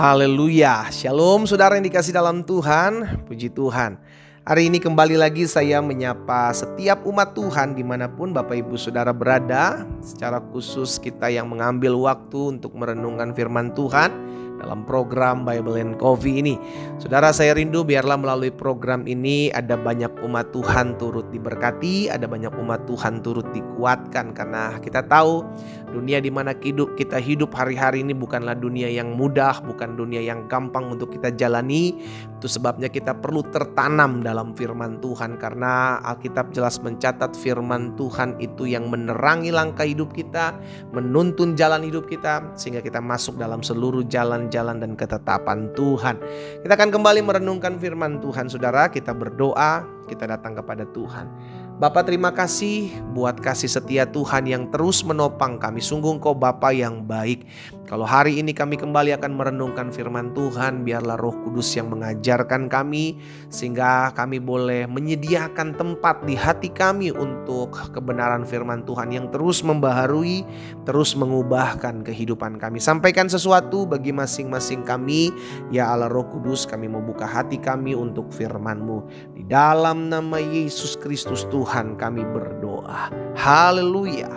Haleluya, shalom saudara yang dikasih dalam Tuhan, puji Tuhan. Hari ini kembali lagi saya menyapa setiap umat Tuhan dimanapun Bapak Ibu Saudara berada. Secara khusus kita yang mengambil waktu untuk merenungkan firman Tuhan dalam program Bible and Coffee ini. Saudara, saya rindu biarlah melalui program ini ada banyak umat Tuhan turut diberkati, ada banyak umat Tuhan turut dikuatkan. Karena kita tahu dunia di mana kita hidup hari-hari ini bukanlah dunia yang mudah, bukan dunia yang gampang untuk kita jalani. Itu sebabnya kita perlu tertanam dalam firman Tuhan, karena Alkitab jelas mencatat firman Tuhan itu yang menerangi langkah hidup kita, menuntun jalan hidup kita, sehingga kita masuk dalam seluruh jalan-jalan dan ketetapan Tuhan. Kita akan kembali merenungkan firman Tuhan, saudara. Kita berdoa, kita datang kepada Tuhan. Bapa, terima kasih buat kasih setia Tuhan yang terus menopang kami. Sungguh Engkau Bapa yang baik. Kalau hari ini kami kembali akan merenungkan firman Tuhan, biarlah Roh Kudus yang mengajarkan kami, sehingga kami boleh menyediakan tempat di hati kami untuk kebenaran firman Tuhan yang terus membaharui, terus mengubahkan kehidupan kami. Sampaikan sesuatu bagi masing-masing kami, ya Allah Roh Kudus, kami mau buka hati kami untuk firman-Mu. Di dalam nama Yesus Kristus Tuhan kami berdoa. Haleluya.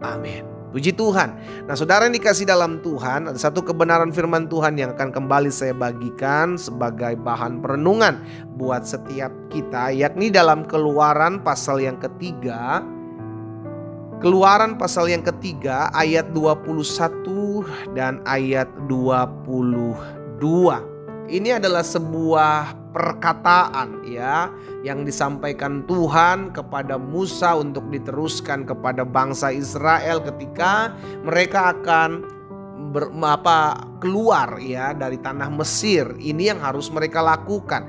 Amin. Puji Tuhan. Nah, saudara yang dikasih dalam Tuhan, ada satu kebenaran firman Tuhan yang akan kembali saya bagikan sebagai bahan perenungan buat setiap kita, yakni dalam Keluaran pasal yang ketiga. Keluaran pasal yang ketiga ayat 21 dan ayat 22. Ini adalah sebuah perkataan ya yang disampaikan Tuhan kepada Musa untuk diteruskan kepada bangsa Israel ketika mereka akan keluar ya dari tanah Mesir. Ini yang harus mereka lakukan.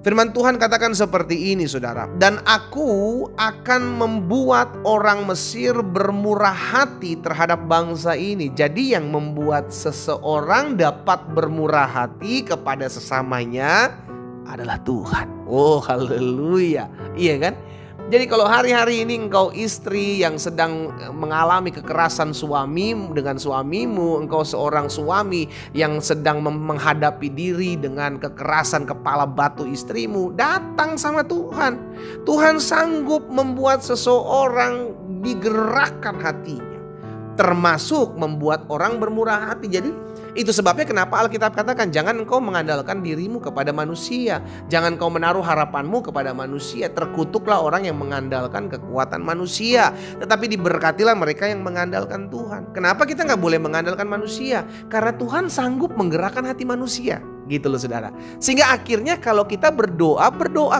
Firman Tuhan katakan seperti ini, saudara. Dan aku akan membuat orang Mesir bermurah hati terhadap bangsa ini. Jadi yang membuat seseorang dapat bermurah hati kepada sesamanya adalah Tuhan. Oh, haleluya. Iya kan? Jadi kalau hari-hari ini engkau istri yang sedang mengalami kekerasan suami dengan suamimu, engkau seorang suami yang sedang menghadapi diri dengan kekerasan kepala batu istrimu, datang sama Tuhan. Tuhan sanggup membuat seseorang digerakkan hatinya, termasuk membuat orang bermurah hati. Jadi itu sebabnya kenapa Alkitab katakan jangan engkau mengandalkan dirimu kepada manusia. Jangan kau menaruh harapanmu kepada manusia. Terkutuklah orang yang mengandalkan kekuatan manusia, tetapi diberkatilah mereka yang mengandalkan Tuhan. Kenapa kita gak boleh mengandalkan manusia? Karena Tuhan sanggup menggerakkan hati manusia. Gitu loh saudara. Sehingga akhirnya kalau kita berdoa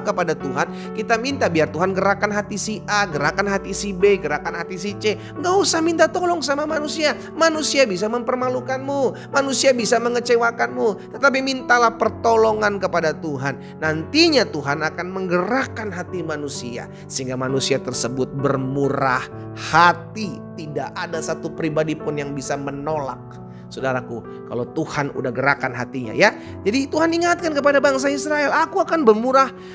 kepada Tuhan, kita minta biar Tuhan gerakan hati si A, gerakan hati si B, gerakan hati si C. Gak usah minta tolong sama manusia. Manusia bisa mempermalukanmu, manusia bisa mengecewakanmu, tetapi mintalah pertolongan kepada Tuhan. Nantinya Tuhan akan menggerakkan hati manusia, sehingga manusia tersebut bermurah hati. Tidak ada satu pribadi pun yang bisa menolak, saudaraku, kalau Tuhan udah gerakan hatinya ya. Jadi Tuhan ingatkan kepada bangsa Israel, aku akan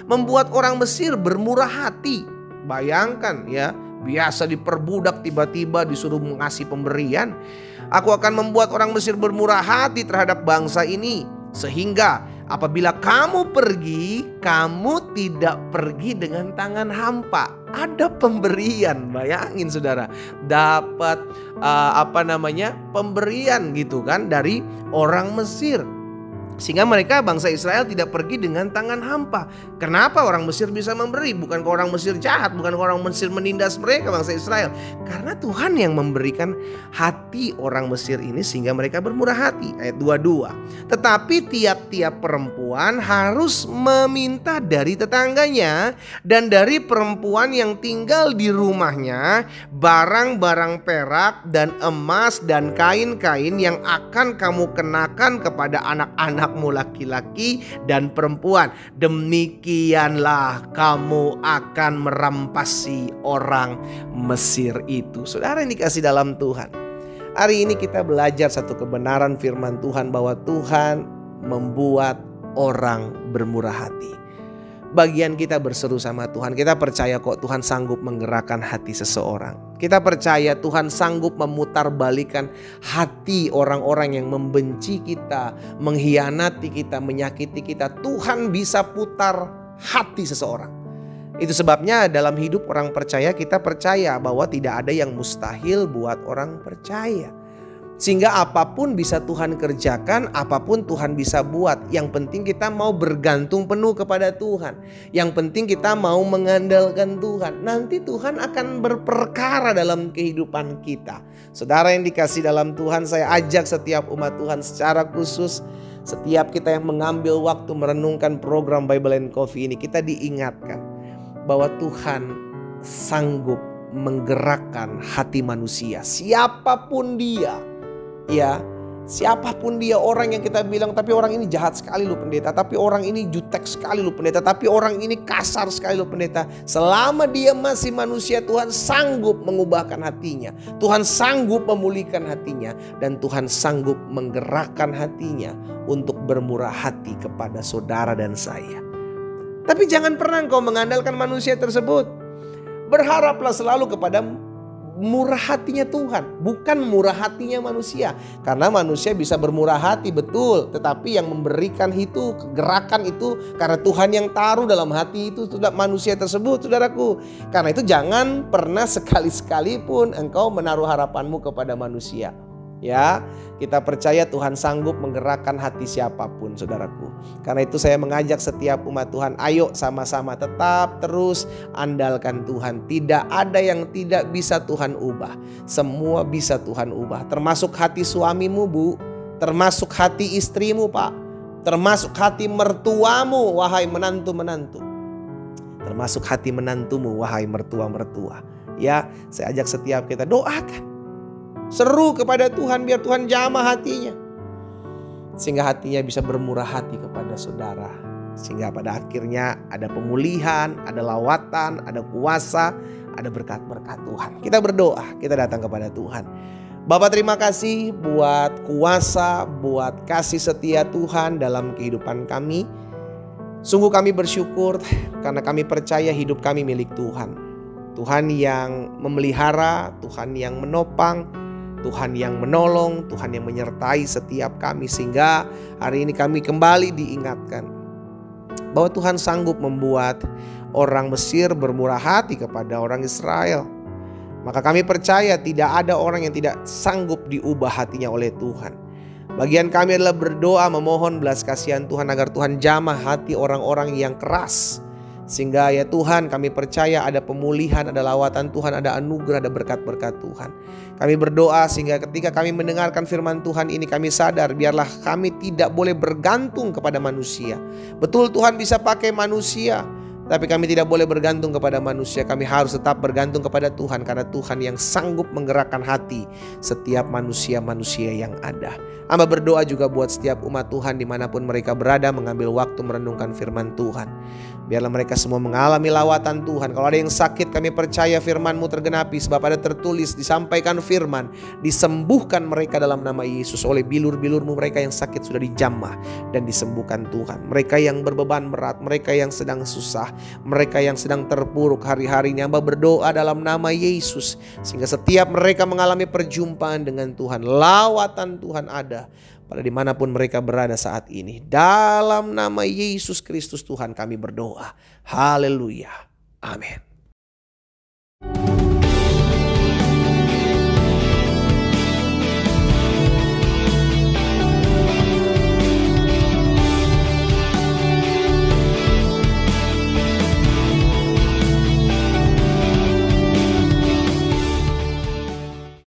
membuat orang Mesir bermurah hati. Bayangkan ya, biasa diperbudak tiba-tiba disuruh mengasih pemberian. Aku akan membuat orang Mesir bermurah hati terhadap bangsa ini, sehingga apabila kamu pergi, kamu tidak pergi dengan tangan hampa. Ada pemberian, bayangin saudara, dapat pemberian gitu kan dari orang Mesir. Sehingga mereka bangsa Israel tidak pergi dengan tangan hampa. Kenapa orang Mesir bisa memberi? Bukan ke orang Mesir jahat, bukan ke orang Mesir menindas mereka bangsa Israel. Karena Tuhan yang memberikan hati orang Mesir ini sehingga mereka bermurah hati. Ayat 22. Tetapi tiap-tiap perempuan harus meminta dari tetangganya dan dari perempuan yang tinggal di rumahnya barang-barang perak dan emas dan kain-kain yang akan kamu kenakan kepada anak-anak laki-laki dan perempuan. Demikianlah kamu akan merampasi orang Mesir itu. Saudara yang dikasih dalam Tuhan, hari ini kita belajar satu kebenaran firman Tuhan bahwa Tuhan membuat orang bermurah hati. Bagian kita berseru sama Tuhan. Kita percaya kok Tuhan sanggup menggerakkan hati seseorang. Kita percaya Tuhan sanggup memutarbalikan hati orang-orang yang membenci kita, mengkhianati kita, menyakiti kita. Tuhan bisa putar hati seseorang. Itu sebabnya dalam hidup orang percaya kita percaya bahwa tidak ada yang mustahil buat orang percaya. Sehingga apapun bisa Tuhan kerjakan, apapun Tuhan bisa buat. Yang penting kita mau bergantung penuh kepada Tuhan. Yang penting kita mau mengandalkan Tuhan. Nanti Tuhan akan berperkara dalam kehidupan kita. Saudara yang dikasih dalam Tuhan, saya ajak setiap umat Tuhan secara khusus, setiap kita yang mengambil waktu merenungkan program Bible and Coffee ini, kita diingatkan bahwa Tuhan sanggup menggerakkan hati manusia, siapapun dia. Ya, siapapun dia, orang yang kita bilang tapi orang ini jahat sekali loh pendeta, tapi orang ini jutek sekali loh pendeta, tapi orang ini kasar sekali loh pendeta. Selama dia masih manusia, Tuhan sanggup mengubahkan hatinya. Tuhan sanggup memulihkan hatinya. Dan Tuhan sanggup menggerakkan hatinya untuk bermurah hati kepada saudara dan saya. Tapi jangan pernah engkau mengandalkan manusia tersebut. Berharaplah selalu kepada murah hatinya Tuhan, bukan murah hatinya manusia. Karena manusia bisa bermurah hati, betul, tetapi yang memberikan itu, gerakan itu karena Tuhan yang taruh dalam hati itu manusia tersebut, saudaraku. Karena itu jangan pernah sekali-sekali pun engkau menaruh harapanmu kepada manusia. Ya, kita percaya Tuhan sanggup menggerakkan hati siapapun, saudaraku. Karena itu saya mengajak setiap umat Tuhan, ayo sama-sama tetap terus andalkan Tuhan. Tidak ada yang tidak bisa Tuhan ubah. Semua bisa Tuhan ubah. Termasuk hati suamimu, Bu. Termasuk hati istrimu, Pak. Termasuk hati mertuamu, wahai menantu-menantu. Termasuk hati menantumu, wahai mertua-mertua. Ya, saya ajak setiap kita doakan. Seru kepada Tuhan biar Tuhan jamah hatinya. Sehingga hatinya bisa bermurah hati kepada saudara. Sehingga pada akhirnya ada pemulihan, ada lawatan, ada kuasa, ada berkat-berkat Tuhan. Kita berdoa, kita datang kepada Tuhan. Bapa, terima kasih buat kuasa, buat kasih setia Tuhan dalam kehidupan kami. Sungguh kami bersyukur karena kami percaya hidup kami milik Tuhan. Tuhan yang memelihara, Tuhan yang menopang, Tuhan yang menolong, Tuhan yang menyertai setiap kami. Sehingga hari ini kami kembali diingatkan bahwa Tuhan sanggup membuat orang Mesir bermurah hati kepada orang Israel. Maka kami percaya tidak ada orang yang tidak sanggup diubah hatinya oleh Tuhan. Bagian kami adalah berdoa memohon belas kasihan Tuhan agar Tuhan jamah hati orang-orang yang keras. Sehingga ya Tuhan, kami percaya ada pemulihan, ada lawatan Tuhan, ada anugerah, ada berkat-berkat Tuhan. Kami berdoa sehingga ketika kami mendengarkan firman Tuhan ini, kami sadar biarlah kami tidak boleh bergantung kepada manusia. Betul, Tuhan bisa pakai manusia, tapi kami tidak boleh bergantung kepada manusia. Kami harus tetap bergantung kepada Tuhan, karena Tuhan yang sanggup menggerakkan hati setiap manusia-manusia yang ada. Hamba berdoa juga buat setiap umat Tuhan dimanapun mereka berada, mengambil waktu merenungkan firman Tuhan. Biarlah mereka semua mengalami lawatan Tuhan. Kalau ada yang sakit, kami percaya firman-Mu tergenapi. Sebab ada tertulis, disampaikan firman, disembuhkan mereka dalam nama Yesus. Oleh bilur-bilur-Mu mereka yang sakit sudah dijamah dan disembuhkan Tuhan. Mereka yang berbeban berat, mereka yang sedang susah, mereka yang sedang terpuruk hari-hari ini, hamba berdoa dalam nama Yesus. Sehingga setiap mereka mengalami perjumpaan dengan Tuhan, lawatan Tuhan ada pada dimanapun mereka berada saat ini. Dalam nama Yesus Kristus Tuhan kami berdoa. Haleluya. Amin.